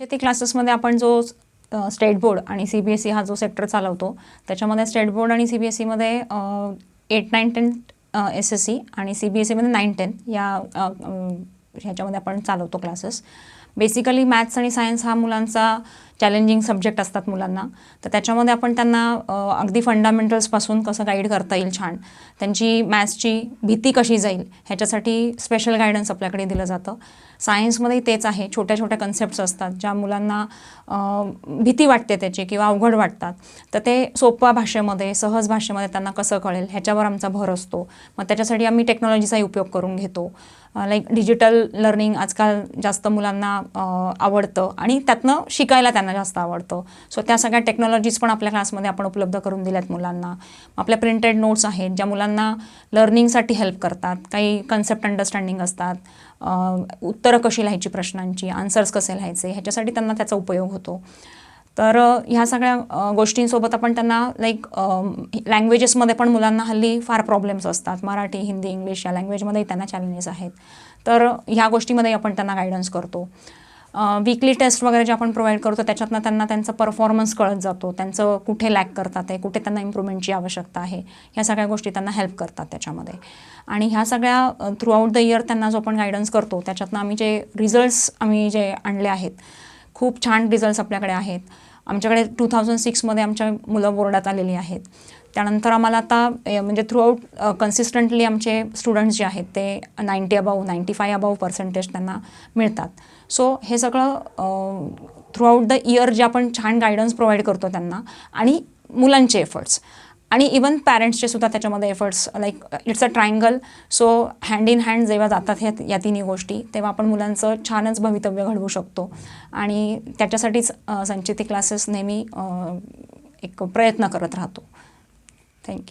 ते क्लासेसमध्ये आपण जो स्टेट बोर्ड आणि CBSE हा जो सेक्टर चालवतो त्याच्यामध्ये स्टेट बोर्ड आणि CBSEमध्ये 8, 9, 10 SSE आणि CBSEमध्ये 9, 10 या ह्याच्यामध्ये आपण चालवतो क्लासेस. बेसिकली मॅथ्स आणि सायन्स हा मुलांचा चॅलेंजिंग सब्जेक्ट असतात मुलांना, तर त्याच्यामध्ये आपण त्यांना अगदी फंडामेंटल्सपासून कसं गाईड करता येईल छान, त्यांची मॅथ्सची भीती कशी जाईल ह्याच्यासाठी स्पेशल गायडन्स आपल्याकडे दिलं जातं. सायन्समध्येही तेच आहे, छोट्या छोट्या कन्सेप्ट्स असतात ज्या मुलांना भीती वाटते त्याची किंवा अवघड वाटतात, तर ते सोप्या भाषेमध्ये सहज भाषेमध्ये त्यांना कसं कळेल ह्याच्यावर आमचा भर असतो. मग त्याच्यासाठी आम्ही टेक्नॉलॉजीचाही उपयोग करून घेतो. लाईक डिजिटल लर्निंग आजकाल जास्त मुलांना आवडतं आणि त्यातनं शिकायला त्यांना जास्त आवडतं. सो त्या सगळ्या टेक्नॉलॉजीज पण आपल्या क्लासमध्ये आपण उपलब्ध करून दिल्यात मुलांना. आपल्या प्रिंटेड नोट्स आहेत ज्या मुलांना लर्निंगसाठी हेल्प करतात. काही कन्सेप्ट अंडरस्टँडिंग असतात, उत्तरं कशी लिहायची प्रश्नांची, आन्सर्स कसे लिहायचे ह्याच्यासाठी त्यांना त्याचा उपयोग होतो. तर ह्या सगळ्या गोष्टींसोबत आपण त्यांना लाईक लँग्वेजेसमध्ये पण मुलांना हल्ली फार प्रॉब्लेम्स असतात. मराठी, हिंदी, इंग्लिश या लँग्वेजमध्येही त्यांना चॅलेंजेस आहेत. तर ह्या गोष्टीमध्ये आपण त्यांना गायडन्स करतो. वीकली टेस्ट वगैरे जे आपण प्रोव्हाइड करतो त्याच्यातनं त्यांना त्यांचा परफॉर्मन्स कळत जातो, त्यांचं कुठे लॅक करतात आहे, कुठे त्यांना इम्प्रूव्हमेंटची आवश्यकता आहे, ह्या सगळ्या गोष्टी त्यांना हेल्प करतात त्याच्यामध्ये. आणि ह्या सगळ्या थ्रूआउट द इयर त्यांना जो आपण गायडन्स करतो त्याच्यातनं आम्ही जे रिझल्ट्स जे आणले आहेत, खूप छान रिझल्ट्स आपल्याकडे आहेत. आमच्याकडे 2006मध्ये आमच्या मुलं बोर्डात आलेली आहेत. त्यानंतर आम्हाला आता म्हणजे थ्रूआउट कन्सिस्टंटली आमचे स्टुडंट्स जे आहेत ते 90 अबाव 95 अबाव पर्सेंटेज त्यांना मिळतात. सो हे सगळं थ्रूआउट द इयर जे आपण छान गायडन्स प्रोव्हाइड करतो त्यांना, आणि मुलांचे एफर्ट्स आणि इवन पॅरेंट्सचे सुद्धा त्याच्यामध्ये efforts, like it's a triangle. So hand in hand जेव्हा जातात या तिन्ही गोष्टी, तेव्हा आपण मुलांचं छानच भवितव्य घडवू शकतो. आणि त्याच्यासाठीच संचिती क्लासेस नेहमी एक प्रयत्न करत राहतो. थँक्यू.